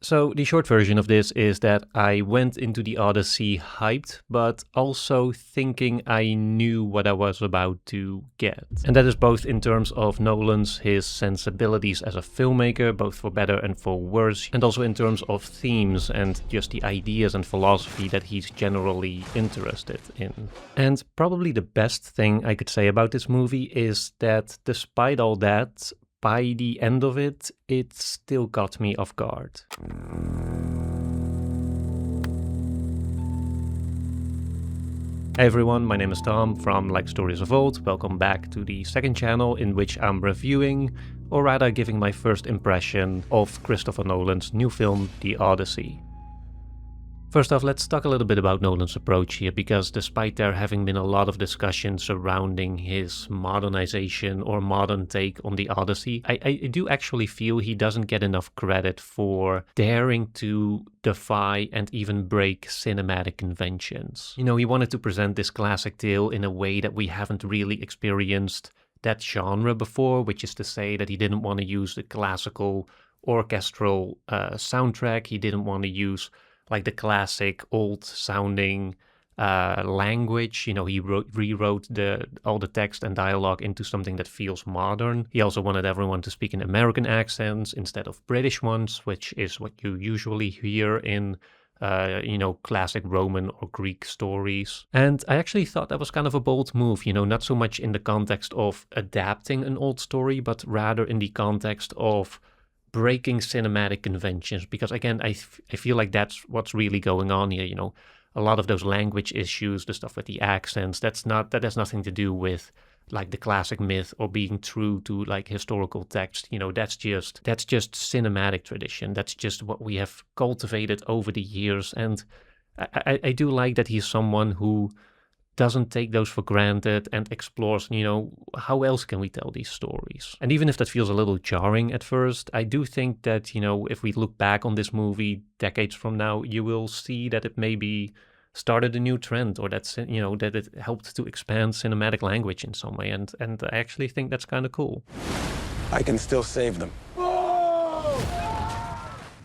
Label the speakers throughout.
Speaker 1: So the short version of this is that I went into the Odyssey hyped, but also thinking I knew what I was about to get. And that is both in terms of his sensibilities as a filmmaker, both for better and for worse, and also in terms of themes and just the ideas and philosophy that he's generally interested in. And probably the best thing I could say about this movie is that despite all that, by the end of it, it still got me off guard. Hey everyone, my name is Tom from Like Stories of Old. Welcome back to the second channel in which I'm reviewing, or rather giving my first impression of Christopher Nolan's new film, The Odyssey. First off, let's talk a little bit about Nolan's approach here, because despite there having been a lot of discussion surrounding his modernization or modern take on the Odyssey, I do actually feel he doesn't get enough credit for daring to defy and even break cinematic conventions. You know, he wanted to present this classic tale in a way that we haven't really experienced that genre before, which is to say that he didn't want to use the classical orchestral soundtrack. He didn't want to use like the classic old sounding language. You know, he rewrote all the text and dialogue into something that feels modern. He also wanted everyone to speak in American accents instead of British ones, which is what you usually hear in classic Roman or Greek stories. And I actually thought that was kind of a bold move, you know, not so much in the context of adapting an old story, but rather in the context of breaking cinematic conventions, because again, I feel like that's what's really going on here. You know, a lot of those language issues, the stuff with the accents, that has nothing to do with like the classic myth or being true to like historical text. You know, that's just cinematic tradition. That's just what we have cultivated over the years. And I do like that he's someone who doesn't take those for granted and explores, you know, how else can we tell these stories? And even if that feels a little jarring at first, I do think that, you know, if we look back on this movie decades from now, you will see that it maybe started a new trend, or that's, you know, that it helped to expand cinematic language in some way. And I actually think that's kind of cool.
Speaker 2: I can still save them.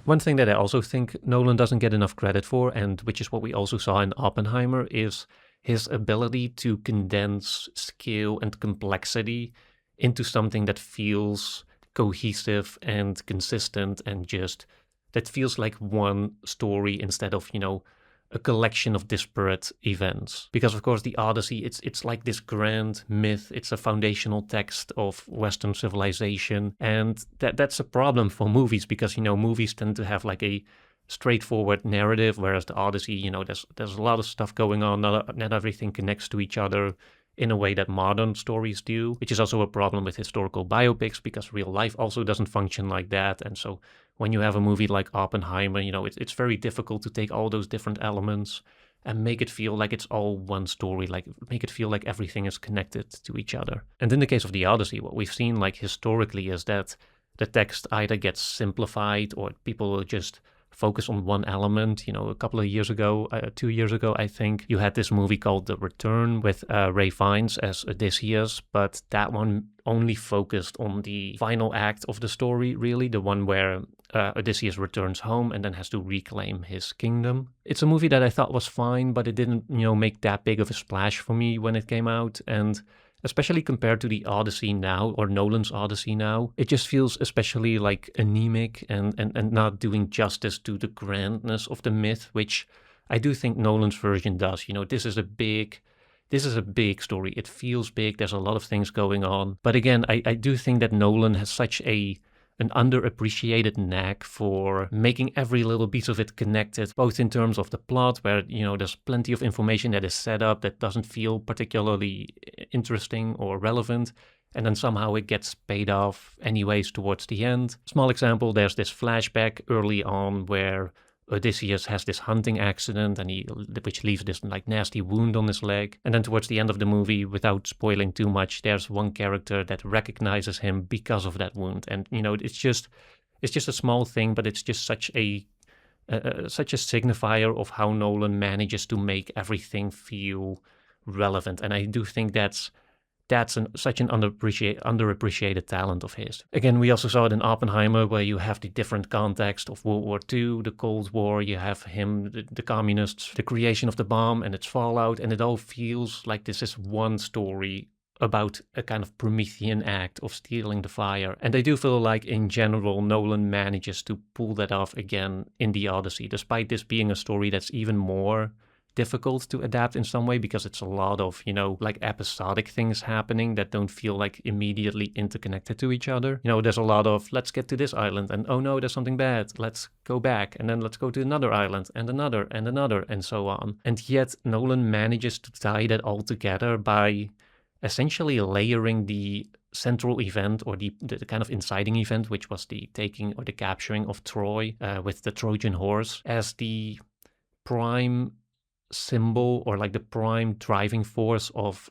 Speaker 1: One thing that I also think Nolan doesn't get enough credit for, and which is what we also saw in Oppenheimer, is his ability to condense scale and complexity into something that feels cohesive and consistent, and just that feels like one story instead of, you know, a collection of disparate events. Because of course the Odyssey, it's like this grand myth. It's a foundational text of Western civilization, and that's a problem for movies, because, you know, movies tend to have like a straightforward narrative, whereas the Odyssey, you know, there's a lot of stuff going on. Not everything connects to each other in a way that modern stories do, which is also a problem with historical biopics, because real life also doesn't function like that. And so when you have a movie like Oppenheimer, you know, it's very difficult to take all those different elements and make it feel like it's all one story, like make it feel like everything is connected to each other. And in the case of the Odyssey, what we've seen like historically is that the text either gets simplified or people will just focus on one element. You know, a couple of years ago, 2 years ago, I think, you had this movie called The Return with Ray Fiennes as Odysseus, but that one only focused on the final act of the story, really, the one where Odysseus returns home and then has to reclaim his kingdom. It's a movie that I thought was fine, but it didn't, you know, make that big of a splash for me when it came out. And especially compared to the Odyssey now, or Nolan's Odyssey now, it just feels especially like anemic and not doing justice to the grandness of the myth, which I do think Nolan's version does. You know, this is a big story. It feels big. There's a lot of things going on. But again, I do think that Nolan has such an underappreciated knack for making every little piece of it connected, both in terms of the plot, where, you know, there's plenty of information that is set up that doesn't feel particularly interesting or relevant, and then somehow it gets paid off anyways towards the end. Small example, there's this flashback early on where Odysseus has this hunting accident, and which leaves this like nasty wound on his leg. And then towards the end of the movie, without spoiling too much, there's one character that recognizes him because of that wound. And, you know, it's just a small thing, but it's just such a signifier of how Nolan manages to make everything feel relevant. And I do think that's that's such an underappreciated talent of his. Again, we also saw it in Oppenheimer, where you have the different context of World War II, the Cold War, you have him, the communists, the creation of the bomb and its fallout, and it all feels like this is one story about a kind of Promethean act of stealing the fire. And I do feel like, in general, Nolan manages to pull that off again in the Odyssey, despite this being a story that's even more difficult to adapt in some way, because it's a lot of, like episodic things happening that don't feel like immediately interconnected to each other. There's a lot of, let's get to this island, and oh no, there's something bad, let's go back, and then let's go to another island, and another, and so on. And yet Nolan manages to tie that all together by essentially layering the central event, or the kind of inciting event, which was the taking or the capturing of Troy with the Trojan horse, as the prime symbol, or like the prime driving force of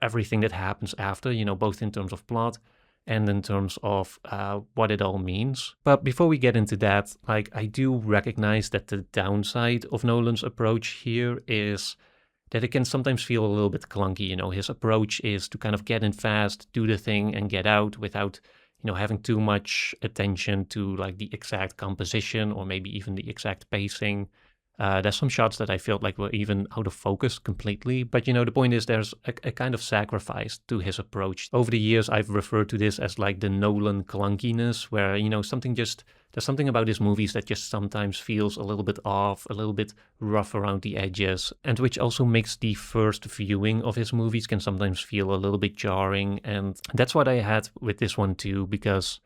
Speaker 1: everything that happens after, both in terms of plot and in terms of what it all means. But before we get into that, like, I do recognize that the downside of Nolan's approach here is that it can sometimes feel a little bit clunky. His approach is to kind of get in fast, do the thing, and get out without, having too much attention to like the exact composition or maybe even the exact pacing. There's some shots that I felt like were even out of focus completely. But, the point is, there's a kind of sacrifice to his approach. Over the years, I've referred to this as like the Nolan clunkiness, where, there's something about his movies that just sometimes feels a little bit off, a little bit rough around the edges, and which also makes the first viewing of his movies can sometimes feel a little bit jarring. And that's what I had with this one too, because,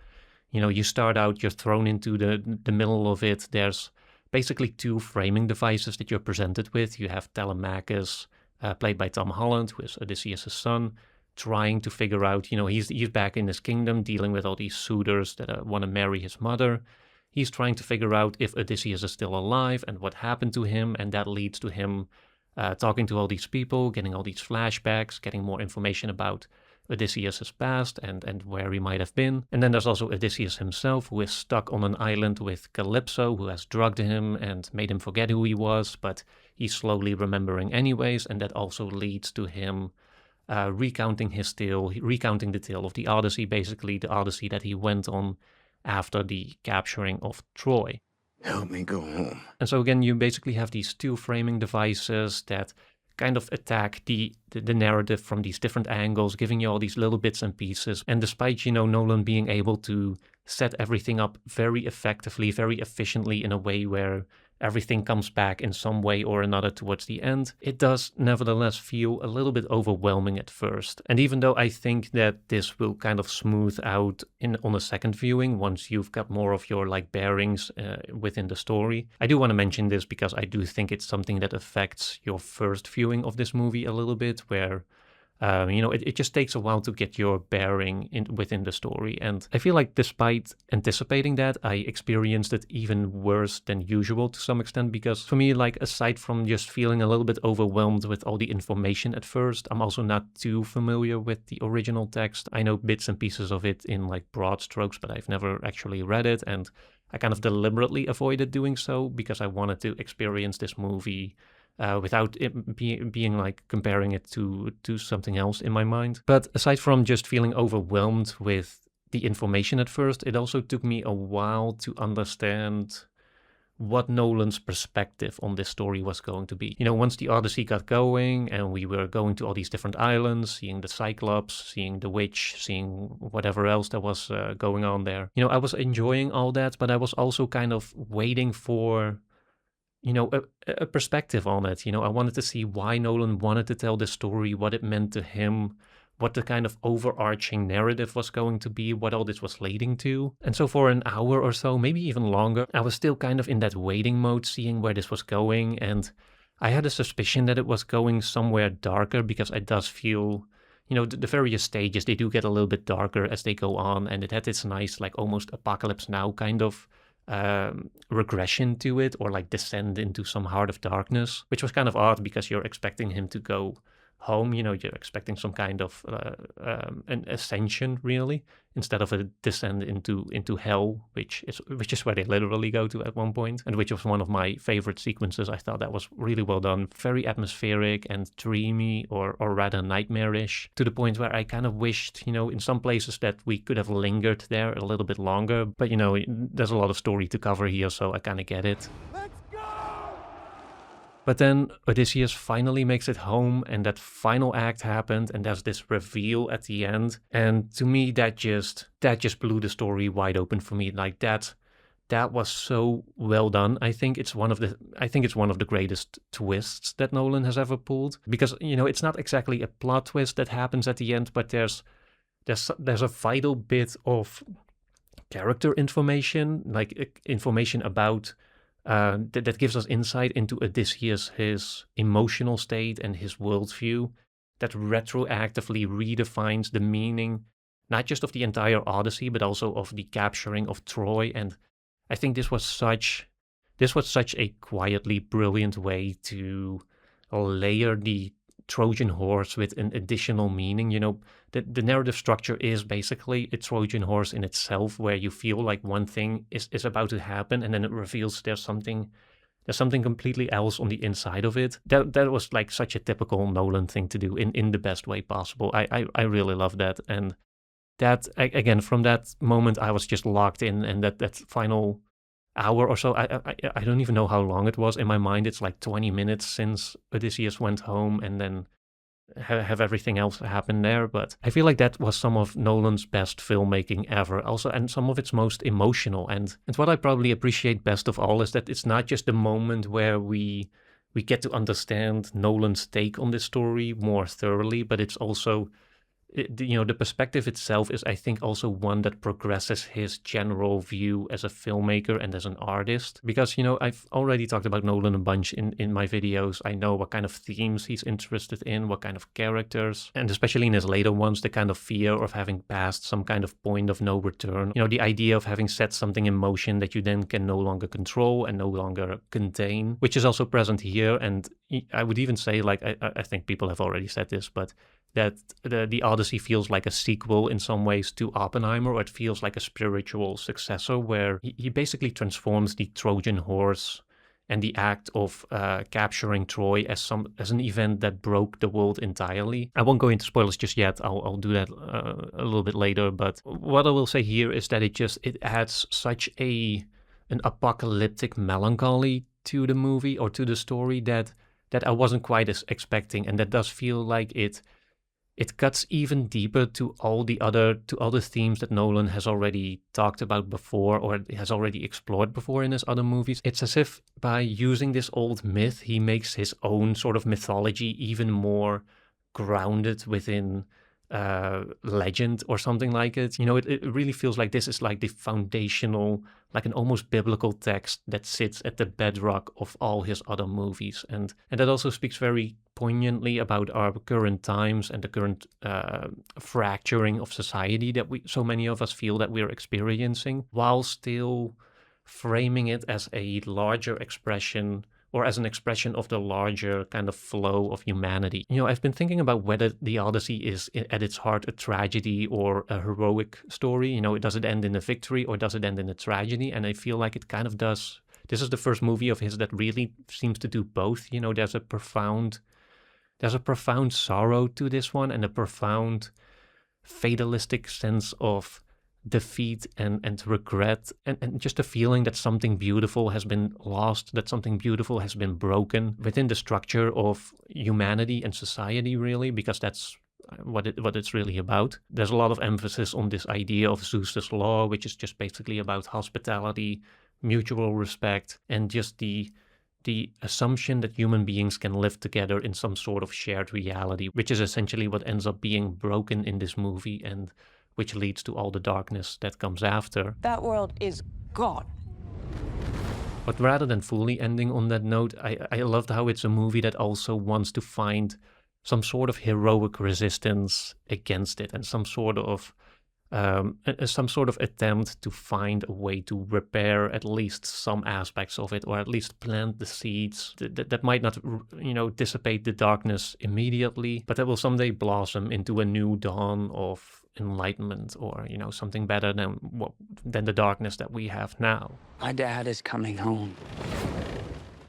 Speaker 1: you start out, you're thrown into the middle of it. There's basically two framing devices that you're presented with. You have Telemachus, played by Tom Holland, who is Odysseus' son, trying to figure out, he's back in his kingdom dealing with all these suitors that want to marry his mother. He's trying to figure out if Odysseus is still alive and what happened to him, and that leads to him talking to all these people, getting all these flashbacks, getting more information about Odysseus' past and where he might have been. And then there's also Odysseus himself, who is stuck on an island with Calypso, who has drugged him and made him forget who he was, but he's slowly remembering anyways, and that also leads to him recounting his tale, recounting the tale of the Odyssey, basically the Odyssey that he went on after the capturing of Troy.
Speaker 2: Help me go home.
Speaker 1: And so again, you basically have these two framing devices that kind of attack the narrative from these different angles, giving you all these little bits and pieces. And despite, Nolan being able to set everything up very effectively, very efficiently, in a way where everything comes back in some way or another towards the end, it does nevertheless feel a little bit overwhelming at first. And even though I think that this will kind of smooth out on a second viewing, once you've got more of your like bearings within the story, I do want to mention this because I do think it's something that affects your first viewing of this movie a little bit, where it just takes a while to get your bearing within the story. And I feel like despite anticipating that, I experienced it even worse than usual to some extent, because for me, like, aside from just feeling a little bit overwhelmed with all the information at first, I'm also not too familiar with the original text. I know bits and pieces of it in like broad strokes, but I've never actually read it. And I kind of deliberately avoided doing so because I wanted to experience this movie without it being like comparing it to something else in my mind. But aside from just feeling overwhelmed with the information at first, it also took me a while to understand what Nolan's perspective on this story was going to be. Once the Odyssey got going and we were going to all these different islands, seeing the Cyclops, seeing the witch, seeing whatever else that was going on there, I was enjoying all that, but I was also kind of waiting for a perspective on it. I wanted to see why Nolan wanted to tell this story, what it meant to him, what the kind of overarching narrative was going to be, what all this was leading to. And so for an hour or so, maybe even longer, I was still kind of in that waiting mode, seeing where this was going. And I had a suspicion that it was going somewhere darker, because it does feel, the various stages, they do get a little bit darker as they go on. And it had this nice, like, almost Apocalypse Now kind of regression to it, or like descend into some heart of darkness, which was kind of odd because you're expecting him to go home. You know, you're expecting some kind of an ascension, really, instead of a descent into hell, which is where they literally go to at one point, and which was one of my favorite sequences. I thought that was really well done, very atmospheric and dreamy, or rather nightmarish, to the point where I kind of wished, you know, in some places that we could have lingered there a little bit longer. But you know, there's a lot of story to cover here, so I kind of get it. But then Odysseus finally makes it home, and that final act happened, and there's this reveal at the end. And to me, that just blew the story wide open for me. Like that was so well done. I think it's one of the greatest twists that Nolan has ever pulled. Because, you know, it's not exactly a plot twist that happens at the end, but there's a vital bit of character information, like information about that gives us insight into Odysseus, his emotional state and his worldview, that retroactively redefines the meaning, not just of the entire Odyssey, but also of the capturing of Troy. And I think this was such a quietly brilliant way to layer the Trojan horse with an additional meaning. You know, the narrative structure is basically a Trojan horse in itself, where you feel like one thing is about to happen, and then it reveals there's something completely else on the inside of it. That was like such a typical Nolan thing to do in the best way possible. I really love that. And that, again, from that moment, I was just locked in, and that final hour or so, I don't even know how long it was. In my mind, it's like 20 minutes since Odysseus went home, and then have everything else happen there. But I feel like that was some of Nolan's best filmmaking ever, also, and some of its most emotional. And what I probably appreciate best of all is that it's not just the moment where we get to understand Nolan's take on this story more thoroughly, but it's also, you know, the perspective itself is, I think, also one that progresses his general view as a filmmaker and as an artist. Because, you know, I've already talked about Nolan a bunch in my videos. I know what kind of themes he's interested in, what kind of characters, and especially in his later ones, the kind of fear of having passed some kind of point of no return. You know, the idea of having set something in motion that you then can no longer control and no longer contain, which is also present here. And I would even say, like, I think people have already said this, but that the Odyssey feels like a sequel in some ways to Oppenheimer, or it feels like a spiritual successor, where he basically transforms the Trojan horse and the act of capturing Troy as an event that broke the world entirely. I won't go into spoilers just yet. I'll do that a little bit later. But what I will say here is that it adds such an apocalyptic melancholy to the movie, or to the story, that I wasn't quite as expecting, and that does feel like it cuts even deeper to all the other themes that Nolan has already talked about before, or has already explored before in his other movies. It's as if by using this old myth, he makes his own sort of mythology even more grounded within legend or something like it. You know, it really feels like this is like the foundational, like an almost biblical text that sits at the bedrock of all his other movies. And that also speaks very poignantly about our current times and the current fracturing of society that so many of us feel that we're experiencing, while still framing it as a larger expression, or as an expression of the larger kind of flow of humanity. You know, I've been thinking about whether the Odyssey is at its heart a tragedy or a heroic story. You know, does it end in a victory, or does it end in a tragedy? And I feel like it kind of does. This is the first movie of his that really seems to do both. You know, there's a profound sorrow to this one, and a profound fatalistic sense of defeat and regret, and just a feeling that something beautiful has been lost, that something beautiful has been broken within the structure of humanity and society, really, because that's what it's really about. There's a lot of emphasis on this idea of Zeus's law, which is just basically about hospitality, mutual respect, and just the assumption that human beings can live together in some sort of shared reality, which is essentially what ends up being broken in this movie, and which leads to all the darkness that comes after.
Speaker 3: That world is gone.
Speaker 1: But rather than fully ending on that note, I loved how it's a movie that also wants to find some sort of heroic resistance against it, and some sort of some sort of attempt to find a way to repair at least some aspects of it, or at least plant the seeds that might not, dissipate the darkness immediately, but that will someday blossom into a new dawn of enlightenment, or something better than the darkness that we have now.
Speaker 2: My dad is coming home.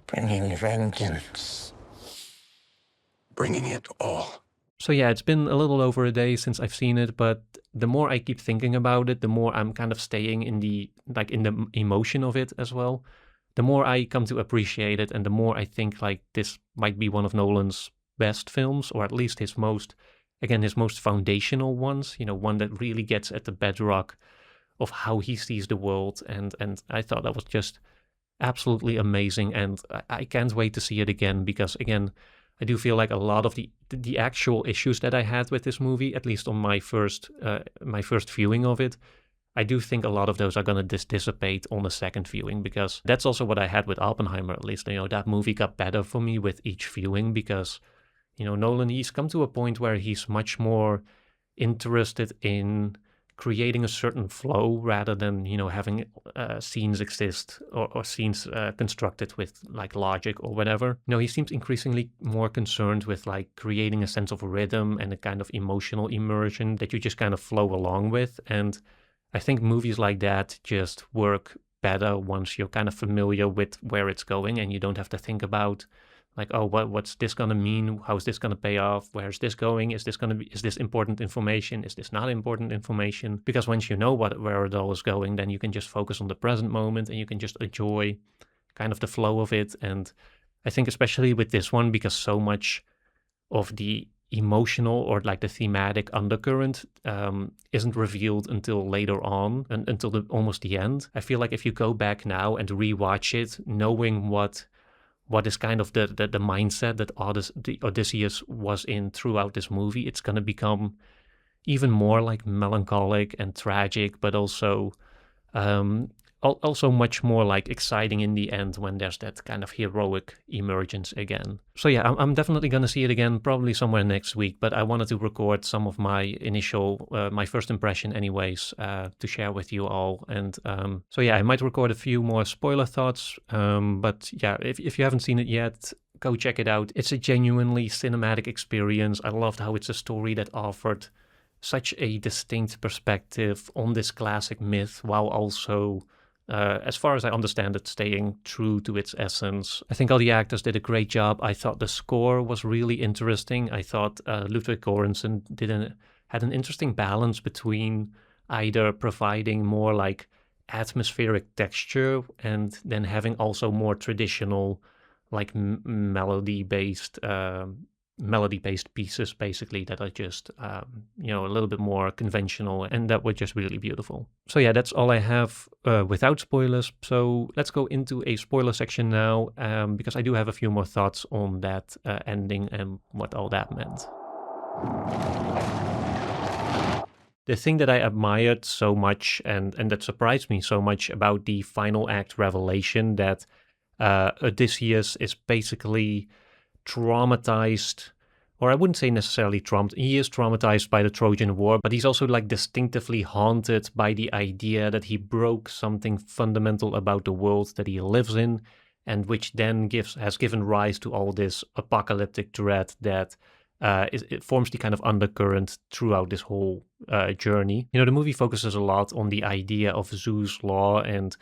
Speaker 2: Bringing vengeance. Bringing it all.
Speaker 1: So yeah, it's been a little over a day since I've seen it, but the more I keep thinking about it, the more I'm kind of staying in the emotion of it as well. The more I come to appreciate it, and the more I think like this might be one of Nolan's best films, or at least his most foundational ones, one that really gets at the bedrock of how he sees the world. And I thought that was just absolutely amazing, and I can't wait to see it again, because again, I do feel like a lot of the actual issues that I had with this movie, at least on my first viewing of it, I do think a lot of those are going to dissipate on the second viewing, because that's also what I had with Oppenheimer, at least. That movie got better for me with each viewing, because, Nolan, he's come to a point where he's much more interested in creating a certain flow rather than, having scenes exist or scenes constructed with like logic or whatever. He seems increasingly more concerned with like creating a sense of rhythm and a kind of emotional immersion that you just kind of flow along with. And I think movies like that just work better once you're kind of familiar with where it's going, and you don't have to think about like, oh, what's this going to mean? How is this going to pay off? Where's this going? Is this important information? Is this not important information? Because once you know where it all is going, then you can just focus on the present moment, and you can just enjoy kind of the flow of it. And I think especially with this one, because so much of the emotional or like the thematic undercurrent isn't revealed until later on, and until almost the end. I feel like if you go back now and rewatch it, knowing what is kind of the mindset that Odysseus was in throughout this movie, it's going to become even more like melancholic and tragic, but also much more like exciting in the end when there's that kind of heroic emergence again. So yeah, I'm definitely going to see it again, probably somewhere next week, but I wanted to record some of my my first impression anyways, to share with you all. And so yeah, I might record a few more spoiler thoughts, but yeah, if you haven't seen it yet, go check it out. It's a genuinely cinematic experience. I loved how it's a story that offered such a distinct perspective on this classic myth, while also, as far as I understand it, staying true to its essence. I think all the actors did a great job. I thought the score was really interesting. I thought Ludwig Göransson had an interesting balance between either providing more like atmospheric texture and then having also more traditional like melody-based pieces, basically, that are just, a little bit more conventional, and that were just really beautiful. So yeah, that's all I have without spoilers. So let's go into a spoiler section now, because I do have a few more thoughts on that ending and what all that meant. The thing that I admired so much and that surprised me so much about the final act revelation, that Odysseus is basically traumatized, or I wouldn't say necessarily traumatized. He is traumatized by the Trojan War, but he's also like distinctively haunted by the idea that he broke something fundamental about the world that he lives in, and which then has given rise to all this apocalyptic dread that it forms the kind of undercurrent throughout this whole journey. The movie focuses a lot on the idea of Zeus' law and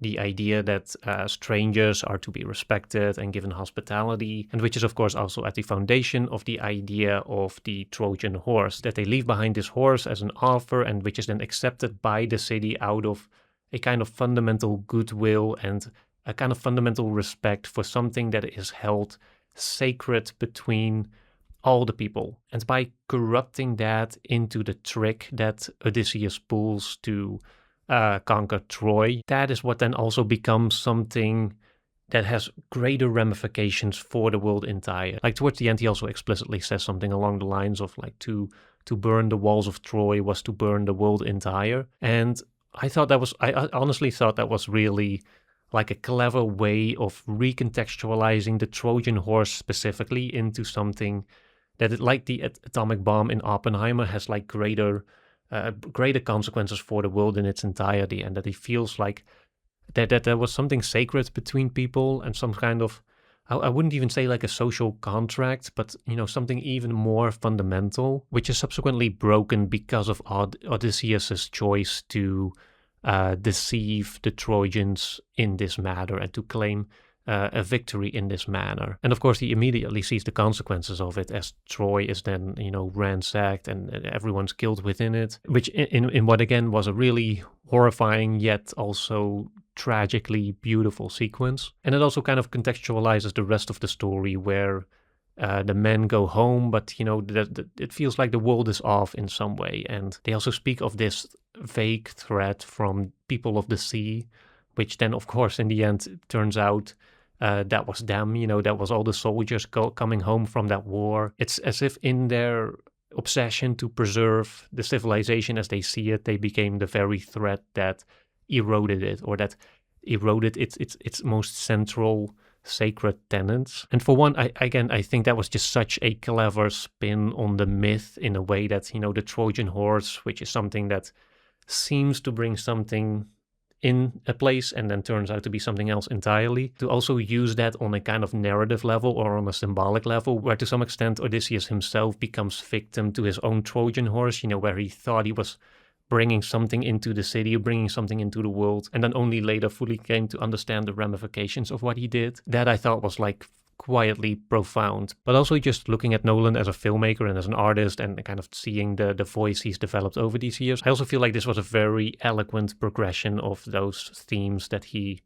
Speaker 1: the idea that strangers are to be respected and given hospitality, and which is of course also at the foundation of the idea of the Trojan horse, that they leave behind this horse as an offer, and which is then accepted by the city out of a kind of fundamental goodwill and a kind of fundamental respect for something that is held sacred between all the people. And by corrupting that into the trick that Odysseus pulls to conquer Troy, that is what then also becomes something that has greater ramifications for the world entire. Like towards the end, he also explicitly says something along the lines of like to burn the walls of Troy was to burn the world entire. And I honestly thought that was really like a clever way of recontextualizing the Trojan horse specifically into something that, like the atomic bomb in Oppenheimer, has like greater greater consequences for the world in its entirety, and that he feels like that there was something sacred between people and some kind of, I wouldn't even say like a social contract, but something even more fundamental, which is subsequently broken because of Odysseus's choice to deceive the Trojans in this matter and to claim a victory in this manner. And of course, he immediately sees the consequences of it as Troy is then, ransacked and everyone's killed within it, which in what again was a really horrifying yet also tragically beautiful sequence. And it also kind of contextualizes the rest of the story where the men go home, but it feels like the world is off in some way. And they also speak of this vague threat from people of the sea, which then of course in the end turns out that was them, that was all the soldiers coming home from that war. It's as if in their obsession to preserve the civilization as they see it, they became the very threat that eroded it, or that eroded its most central sacred tenets. And for one, I think that was just such a clever spin on the myth in a way that, the Trojan horse, which is something that seems to bring something in a place and then turns out to be something else entirely, to also use that on a kind of narrative level or on a symbolic level, where to some extent Odysseus himself becomes victim to his own Trojan horse, where he thought he was bringing something into the city, bringing something into the world, and then only later fully came to understand the ramifications of what he did. That I thought was like quietly profound. But also just looking at Nolan as a filmmaker and as an artist and kind of seeing the voice he's developed over these years, I also feel like this was a very eloquent progression of those themes that he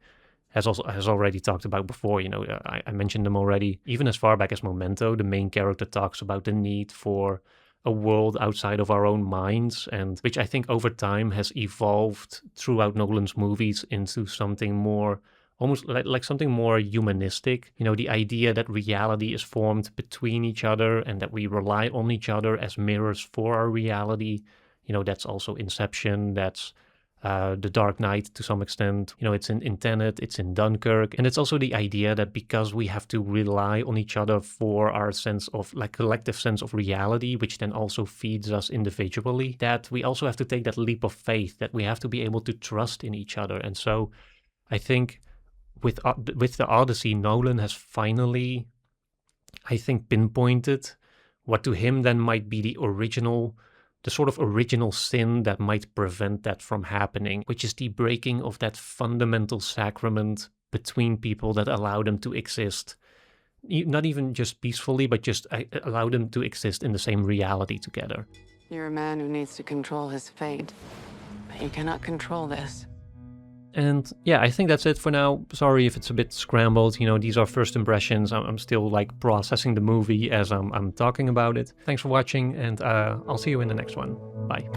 Speaker 1: has already talked about before. I mentioned them already. Even as far back as Memento, the main character talks about the need for a world outside of our own minds, and which I think over time has evolved throughout Nolan's movies into something more, almost like something more humanistic. The idea that reality is formed between each other and that we rely on each other as mirrors for our reality. That's also Inception, that's The Dark Knight to some extent. It's in Tenet, it's in Dunkirk. And it's also the idea that because we have to rely on each other for our sense of collective sense of reality, which then also feeds us individually, that we also have to take that leap of faith, that we have to be able to trust in each other. And so I think with the Odyssey, Nolan has finally, I think, pinpointed what to him then might be the sort of original sin that might prevent that from happening, which is the breaking of that fundamental sacrament between people that allow them to exist, not even just peacefully, but just allow them to exist in the same reality together.
Speaker 3: You're a man who needs to control his fate, but you cannot control this.
Speaker 1: And yeah, I think that's it for now. Sorry if it's a bit scrambled. These are first impressions. I'm still processing the movie as I'm talking about it. Thanks for watching, and I'll see you in the next one. Bye.